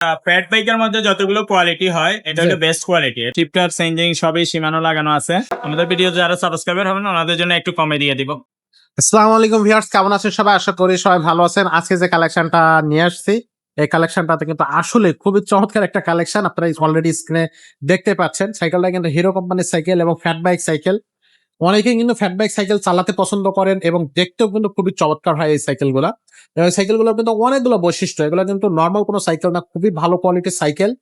Fat বাইকের মধ্যে যতগুলো কোয়ালিটি হয় এটা হলো বেস্ট কোয়ালিটি। শিফটার চেঞ্জিং সবই সীমানো লাগানো আছে। আমাদের ভিডিও যারা সাবস্ক্রাইবার হবেন ওনাদের জন্য একটু কমে দিয়ে দিব। আসসালামু আলাইকুম ভিউয়ার্স, কেমন আছেন সবাই? আশা করি সবাই ভালো আছেন। আজকে যে কালেকশনটা নিয়ে আসছি, এই কালেকশনটাতে কিন্তু আসলে খুবই চমৎকার একটা কালেকশন। আপনারা অলরেডি স্ক্রিনে দেখতে পাচ্ছেন। সাইকেলটা কিন্তু হিরো কোম্পানির সাইকেল এবং ফ্যাট বাইক সাইকেল। অনেকেই কিন্তু ফ্যাট বাইক সাইকেল চালাতে পছন্দ করেন এবং দেখতেও কিন্তু খুবই চমৎকার হয় এই সাইকেলগুলা। এবং সাইকেলগুলোর কিন্তু অনেকগুলো বৈশিষ্ট্য, এগুলো কিন্তু নর্মাল কোনো সাইকেল না, খুবই ভালো কোয়ালিটির সাইকেল।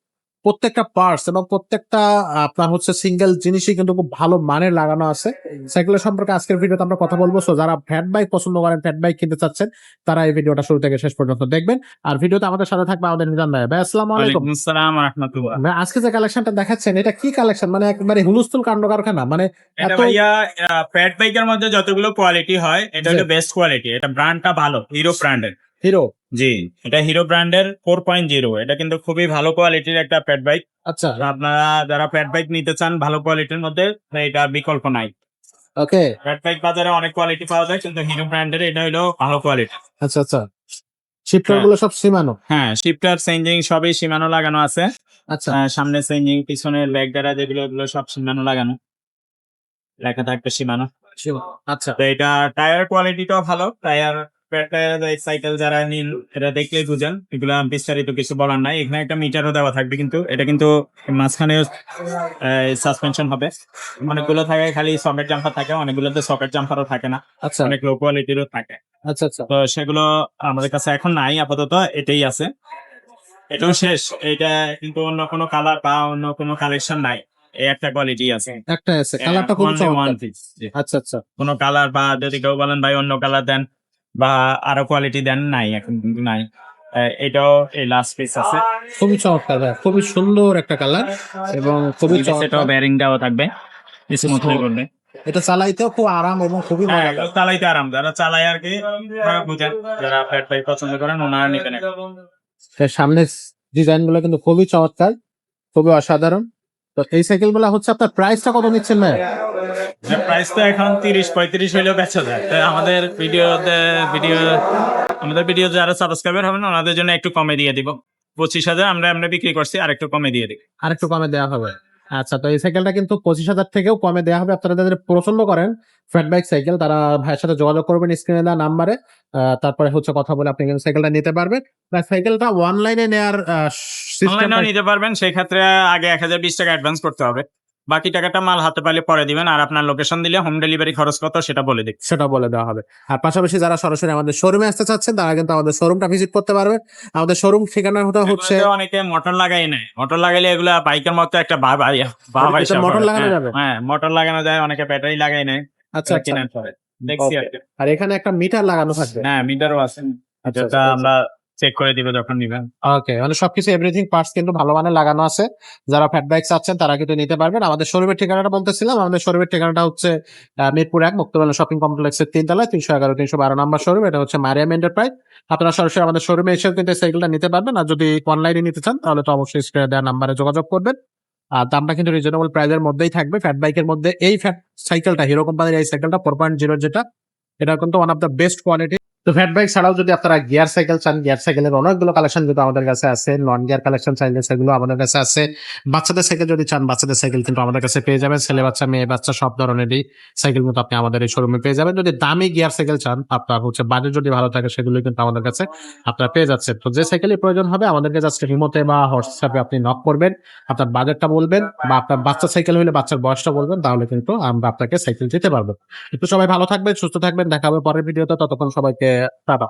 প্রত্যেকটা পার্টস এবং প্রত্যেকটা আপনার হচ্ছে সিঙ্গেল জিনিসই কিন্তু খুব ভালো মানের লাগানো আছে। সাইকেলের সম্পর্কে আজকের ভিডিওতে আমরা কথা বলবো। সো যারা ফ্যাট বাইক পছন্দ করেন, ফ্যাট বাইক কিনতে চাচ্ছেন, তারা এই ভিডিওটা শুরু থেকে শেষ পর্যন্ত দেখবেন। আর ভিডিওতে আমাদের সাথে থাকবে আমাদের নিজাম ভাই। ভাই আসসালামু আলাইকুম। ওয়ালাইকুম আসসালাম ওয়া রাহমাতুল্লাহ। ভাই, আজকে যে কালেকশনটা দেখাচ্ছেন এটা কি কালেকশন? মানে একেবারে হুলস্থুল কাণ্ড কারখানা, মানে এটা এত ভাইয়া ফ্যাট বাইকের মধ্যে যতগুলো কোয়ালিটি হয় এটা হলো বেস্ট কোয়ালিটি। এটা ব্র্যান্ডটা ভালো, হিরো ব্র্যান্ডের। হিরো। জি, এটা হিরো ব্র্যান্ডের 4.0। এটা কিন্তু খুবই ভালো কোয়ালিটির একটা ফ্যাট বাইক। আচ্ছা, আপনারা যারা ফ্যাট বাইক নিতে চান ভালো কোয়ালিটির মধ্যে, এটা বিকল্প নাই। ওকে, ফ্যাট বাইক বাজারে অনেক কোয়ালিটি পাওয়া যায়, কিন্তু হিরো ব্র্যান্ডের এটা হলো ভালো কোয়ালিটি। আচ্ছা আচ্ছা। শিফটার গুলো সব সীমানো। হ্যাঁ, শিফটার চেঞ্জিং সবই সীমানো লাগানো আছে। আচ্ছা সামনে চেঞ্জিং, পিছনের ব্যাগ দ্বারা যেগুলো এগুলো সব সীমানো লাগানো, লেখা থাকবে সীমানো। আচ্ছা। তো এটা টায়ার কোয়ালিটিটাও ভালো। টায়ার সাইকেল যারা নিন এটা দেখলেই বুঝেন, এগুলা বিস্তারিত কিছু বলার নাই। এখানে একটা মিটারও দেওয়া থাকবে, কিন্তু এটা কিন্তু মাঝখানে সাসপেনশন হবে। অনেকগুলো থাকে খালি সকেট জাম্পার থাকে, অনেকগুলোতে সকেট জাম্পারও থাকে না, আচ্ছা অনেক লো কোয়ালিটিরও থাকে। আচ্ছা আচ্ছা। তো সেগুলো আমাদের কাছে এখন নাই, আপাতত এটাই আছে। এটাও শেষ। এটা কিন্তু অন্য কোনো কালার বা অন্য কোনো কালেকশন নাই, এই একটা কোয়ালিটি আছে। একটা আছে, কালারটা খুব Only চমৎকার। one piece, জি। আচ্ছা আচ্ছা। কোনো কালার বা যদি কেউ বলেন ভাই অন্য কালার দেন বা আরো কোয়ালিটি দেন, নাই, এখন কিন্তু নাই। এটাও এই লাস্ট পিস আছে। খুবই চমৎকার ভাই, খুবই সুন্দর একটা কালার এবং খুবই এটাও চমৎকার। বেয়ারিং দেওয়া থাকবে স্মুথলি করবে। এটা চালাইতেও খুব আরাম এবং খুবই হ্যাঁ, মজা। এগুলো চালাইতে আরাম, যারা চালায় আর কি ওরা বুঝেন, যারা ফ্যাট বাইক পছন্দ করেন ওনারা নেবেন। এর সামনের ডিজাইন গুলো কিন্তু খুবই চমৎকার, খুবই অসাধারণ। তো এই সাইকেল গুলা হচ্ছে আপনার প্রাইসটা কত নিচ্ছেন ভাই? প্রাইস তো এখন 30-35 হইলেও বেচা যায়। তাই আমাদের ভিডিও যারা সাবস্ক্রাইবার হবেন ওনাদের জন্য একটু কমে দিয়ে দিব। 25,000 আমরা বিক্রি করছি, আর একটু কমে দিয়ে দিব। আর একটু কমে দেওয়া হবে। আচ্ছা, তো এই সাইকেলটা কিন্তু 25,000 থেকেও কমে দেওয়া হবে। আপনারা যাদের পছন্দ করেন ফ্যাট বাইক সাইকেল, তারা ভাইয়ের সাথে যোগাযোগ করবেন স্ক্রিনে দেওয়া নাম্বারে। তারপরে হচ্ছে কথা বলে আপনি কিন্তু সাইকেলটা নিতে পারবেন। সাইকেলটা অনলাইনে নেওয়ার সিস্টেম অনলাইনেও নিতে পারবেন, সেই ক্ষেত্রে আগে 1020 টাকা অ্যাডভান্স করতে হবে। বাকি টাকাটা মাল হাতে পাইলে পরে দিবেন, আর আপনার লোকেশন দিলে হোম ডেলিভারি খরচ কত সেটা বলে দিই। সেটা বলে দেওয়া হবে। আর পাশাপাশি যারা সরাসরি আমাদের শোরুমে আসতে চাচ্ছেন, তারা কিন্তু আমাদের শোরুমটা ভিজিট করতে পারবেন। আমাদের শোরুম ঠিকানা হচ্ছে অনেকে মোটর লাগাই নেয়, মোটর লাগাইলে এগুলা বাইকের মতো একটা মোটর লাগানো যাবে। হ্যাঁ, মোটর লাগানো যায়, অনেকে ব্যাটারি লাগাই নেয়। আচ্ছা আচ্ছা। কেনার পরে দেখছি আর কি। আর এখানে একটা মিটার লাগানো থাকবে। হ্যাঁ, মিটারও আছে, আচ্ছা, যেটা আচ্ছা। আমরা চেক করে দিব যখন নিবেন। ওকে, মানে সবকিছু এভরিথিং পার্টস কিন্তু ভালো মানের লাগানো আছে। যারা ফ্যাট বাইক চাচ্ছেন তারা কিন্তু নিতে পারবেন। আমাদের শোরুমের ঠিকানাটা বলতেছিলাম, আমাদের শোরুমের ঠিকানাটা হচ্ছে মিরপুর 1 মুক্তবেলা শপিং কমপ্লেক্সের 3 তলায় 311-312 নাম্বার শোরুম। এটা হচ্ছে মারিয়াম এন্টারপ্রাইজ। আপনারা সরাসরি আমাদের শোরুমে এসেও কিন্তু সাইকেলটা নিতে পারবেন। আর যদি অনলাইনে নিতে চান তাহলে তো অবশ্যই স্ক্রিনে দেওয়া নাম্বারে যোগাযোগ করবেন। আর দামটা কিন্তু রিজনেবল প্রাইসের মধ্যেই থাকবে। ফ্যাট বাইকের মধ্যে এই ফ্যাট সাইকেলটা, হিরো কোম্পানির এই সাইকেলটা 4.0 যেটা, এটা কিন্তু one of the best quality. তো ফ্যাট বাইক ছাড়াও যদি আপনারা গিয়ার সাইকেল চান, গিয়ার সাইকেলের অনেকগুলো কালেকশন কিন্তু আমাদের কাছে আছে। নন গিয়ার কালেকশন চাইলে সেগুলো আমাদের কাছে আছে। বাচ্চাদের সাইকেল যদি চান, বাচ্চাদের সাইকেল কিন্তু আমাদের কাছে পেয়ে যাবেন। ছেলে বাচ্চা, মেয়ে বাচ্চা সব ধরনেরই সাইকেল কিন্তু আপনি আমাদের এই শোরুমে পেয়ে যাবেন। যদি দামি গিয়ার সাইকেল চান, আপনার হচ্ছে বাজেট যদি ভালো থাকে, সেগুলো কিন্তু আমাদের কাছে আপনারা পেয়ে যাচ্ছেন। তো যে সাইকেলের প্রয়োজন হবে আমাদেরকে জাস্ট রিমোটে বা হোয়াটসঅ্যাপে আপনি নক করবেন, আপনার বাজেটটা বলবেন বা আপনার বাচ্চা সাইকেল হলে বাচ্চার বয়সটা বলবেন, তাহলে কিন্তু আমরা আপনাকে সাইকেল দিতে পারবো। একটু সবাই ভালো থাকবেন, সুস্থ থাকবেন, দেখা হবে পরের ভিডিওতে। ততক্ষণ সবাইকে টাটা।